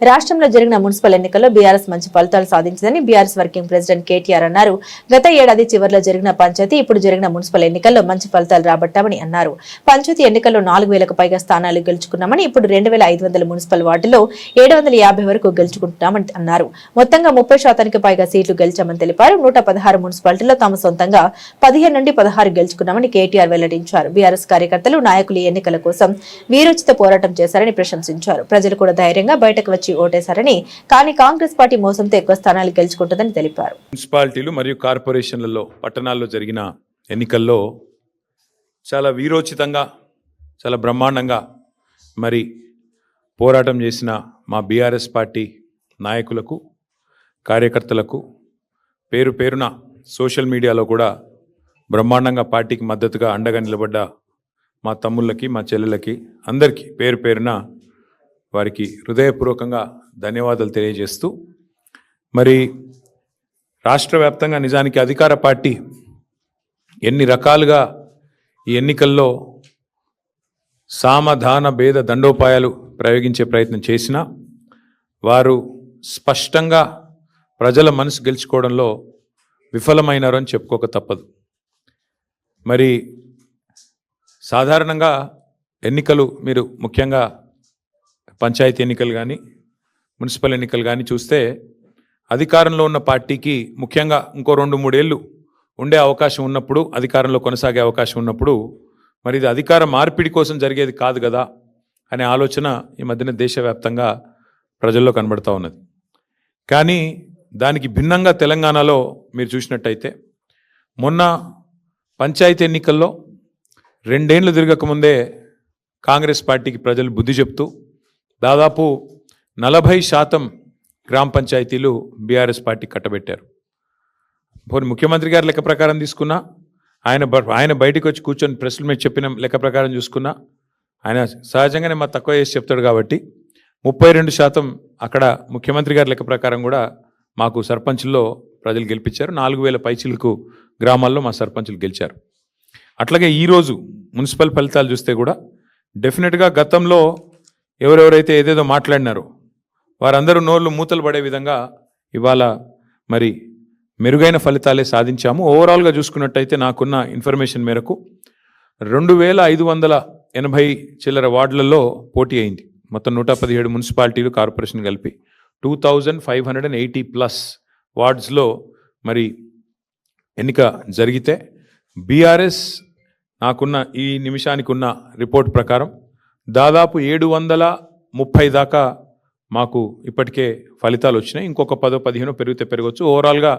రాష్ట్రంలో జరిగిన మున్సిపల్ ఎన్నికల్లో బీఆర్ఎస్ మంచి ఫలితాలు సాధించిందని బీఆర్ఎస్ వర్కింగ్ ప్రెసిడెంట్ కేటీఆర్ అన్నారు. గత ఏడాది చివరిలో జరిగిన పంచాయతీ ఇప్పుడు జరిగిన మున్సిపల్ ఎన్నికల్లో మంచి ఫలితాలు రాబట్టామని అన్నారు. పంచాయతీ ఎన్నికల్లో 4000కు పైగా స్థానాలు గెలుచుకున్నామని, ఇప్పుడు 2500 మున్సిపల్ వార్డుల్లో 750 వరకు గెలుచుకుంటున్నామని అన్నారు. మొత్తంగా 30% పైగా సీట్లు గెలిచామని తెలిపారు. 116 మున్సిపాలిటీల్లో తాము సొంతంగా 15 నుండి 16 గెలుచుకున్నామని కేటీఆర్ వెల్లడించారు. బీఆర్ఎస్ కార్యకర్తలు, నాయకులు ఎన్నికల కోసం వీరోచిత పోరాటం చేశారని ప్రశంసించారు. ప్రజలు కూడా ధైర్యంగా బయటకు వచ్చి ఓటేశారని, కానీ కాంగ్రెస్ పార్టీ మోసంతో ఎక్కువ స్థానాలు గెలుచుకుంటుందని తెలిపారు. మున్సిపాలిటీలు మరియు కార్పొరేషన్లలో పట్టణాల్లో జరిగిన ఎన్నికల్లో చాలా వీరోచితంగా, చాలా బ్రహ్మాండంగా మరి పోరాటం చేసిన మా బీఆర్ఎస్ పార్టీ నాయకులకు, కార్యకర్తలకు పేరు పేరున సోషల్ మీడియాలో కూడా బ్రహ్మాండంగా పార్టీకి మద్దతుగా అండగా నిలబడ్డ మా తమ్ముళ్ళకి, మా చెల్లెలకి అందరికీ పేరు పేరున వారికి హృదయపూర్వకంగా ధన్యవాదాలు తెలియజేస్తూ, మరి రాష్ట్ర వ్యాప్తంగా నిజానికి అధికార పార్టీ ఎన్ని రకాలుగా ఈ ఎన్నికల్లో సామధాన భేద దండోపాయాలు ప్రయోగించే ప్రయత్నం చేసినా వారు స్పష్టంగా ప్రజల మనసు గెలుచుకోవడంలో విఫలమైనారు అని చెప్పుకోక తప్పదు. మరి సాధారణంగా ఎన్నికలు మీరు ముఖ్యంగా పంచాయతీ ఎన్నికలు కానీ మున్సిపల్ ఎన్నికలు కానీ చూస్తే అధికారంలో ఉన్న పార్టీకి ముఖ్యంగా ఇంకో 2-3 ఏళ్ళు ఉండే అవకాశం ఉన్నప్పుడు, అధికారంలో కొనసాగే అవకాశం ఉన్నప్పుడు మరి ఇది అధికార మార్పిడి కోసం జరిగేది కాదు కదా అనే ఆలోచన ఈ మధ్యన దేశవ్యాప్తంగా ప్రజల్లో కనబడుతూ ఉన్నది. కానీ దానికి భిన్నంగా తెలంగాణలో మీరు చూసినట్టయితే మొన్న పంచాయతీ ఎన్నికల్లో 2 ఏళ్ళు తిరగకముందే కాంగ్రెస్ పార్టీకి ప్రజలు బుద్ధి చెప్తూ దాదాపు 40% గ్రామ పంచాయతీలు బీఆర్ఎస్ పార్టీ కట్టబెట్టారు. పోనీ ముఖ్యమంత్రి గారి లెక్క ప్రకారం తీసుకున్నా, ఆయన బయటికి వచ్చి కూర్చొని ప్రెస్ల మీద చెప్పిన లెక్క ప్రకారం చూసుకున్నా, ఆయన సహజంగానే మా తక్కువ చేసి చెప్తాడు కాబట్టి 32% అక్కడ ముఖ్యమంత్రి గారి లెక్క ప్రకారం కూడా మాకు సర్పంచుల్లో ప్రజలు గెలిపించారు. 4000 పైచిలకు గ్రామాల్లో మా సర్పంచులు గెలిచారు. అట్లాగే ఈరోజు మున్సిపల్ ఫలితాలు చూస్తే కూడా డెఫినెట్గా గతంలో ఎవరెవరైతే ఏదేదో మాట్లాడినారో వారందరూ నోళ్ళు మూతలు పడే విధంగా ఇవాళ మరి మెరుగైన ఫలితాలే సాధించాము. ఓవరాల్గా చూసుకున్నట్టయితే నాకున్న ఇన్ఫర్మేషన్ మేరకు 2580 చిల్లర వార్డులలో పోటీ అయింది. మొత్తం 117 మున్సిపాలిటీలు, కార్పొరేషన్ కలిపి 2580+ వార్డ్స్లో మరి ఎన్నిక జరిగితే బీఆర్ఎస్ నాకున్న ఈ నిమిషానికి ఉన్న రిపోర్ట్ ప్రకారం దాదాపు 730 దాకా మాకు ఇప్పటికే ఫలితాలు వచ్చినాయి. ఇంకొక 10-15 పెరిగితే పెరగవచ్చు. ఓవరాల్గా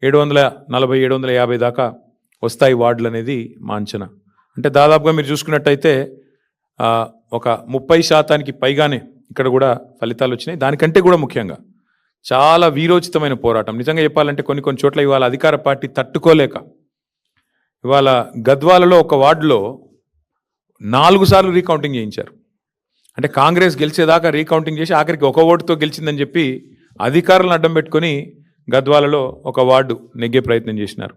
740-750 దాకా వస్తాయి వార్డులు అనేది మా అంచనా. అంటే దాదాపుగా మీరు చూసుకున్నట్టయితే ఒక 30% పైగానే ఇక్కడ కూడా ఫలితాలు వచ్చినాయి. దానికంటే కూడా ముఖ్యంగా చాలా వీరోచితమైన పోరాటం. నిజంగా చెప్పాలంటే కొన్ని చోట్ల ఇవాళ అధికార పార్టీ తట్టుకోలేక ఇవాళ గద్వాలలో ఒక వార్డులో 4 సార్లు రీకౌంటింగ్ చేయించారు. అంటే కాంగ్రెస్ గెలిచేదాకా రీకౌంటింగ్ చేసి ఆఖరికి ఒక ఓటుతో గెలిచిందని చెప్పి అధికారులను అడ్డం పెట్టుకొని గద్వాలలో ఒక వార్డు నెగ్గే ప్రయత్నం చేసినారు.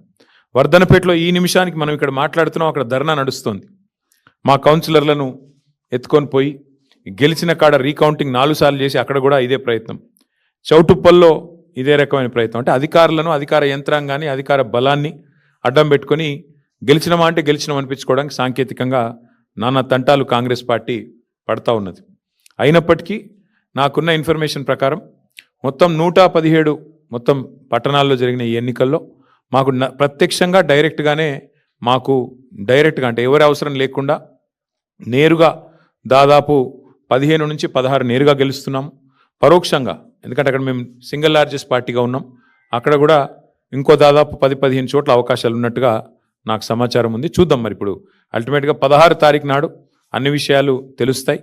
వర్ధనపేటలో ఈ నిమిషానికి మనం ఇక్కడ మాట్లాడుతున్నాం, అక్కడ ధర్నా నడుస్తుంది. మా కౌన్సిలర్లను ఎత్తుకొని పోయి గెలిచిన కాడ రీకౌంటింగ్ 4 సార్లు చేసి అక్కడ కూడా ఇదే ప్రయత్నం. చౌటుప్పల్లో ఇదే రకమైన ప్రయత్నం. అంటే అధికారులను, అధికార యంత్రాంగాన్ని, అధికార బలాన్ని అడ్డం పెట్టుకొని గెలిచినమా అంటే గెలిచినాం అనిపించుకోవడానికి సాంకేతికంగా నానా తంటాలు కాంగ్రెస్ పార్టీ పడతా ఉన్నది. అయినప్పటికీ నాకున్న ఇన్ఫర్మేషన్ ప్రకారం మొత్తం 117 మొత్తం పట్టణాల్లో జరిగిన ఈ ఎన్నికల్లో మాకు ప్రత్యక్షంగా డైరెక్ట్గా అంటే ఎవరి అవసరం లేకుండా నేరుగా దాదాపు 15 నుంచి 16 నేరుగా గెలుస్తున్నాము. పరోక్షంగా, ఎందుకంటే అక్కడ మేము సింగిల్ లార్జెస్ట్ పార్టీగా ఉన్నాం, అక్కడ కూడా ఇంకో దాదాపు 10-15 చోట్ల అవకాశాలు ఉన్నట్టుగా నాకు సమాచారం ఉంది. చూద్దాం మరి ఇప్పుడు అల్టిమేట్గా 16 తారీఖు నాడు అన్ని విషయాలు తెలుస్తాయి.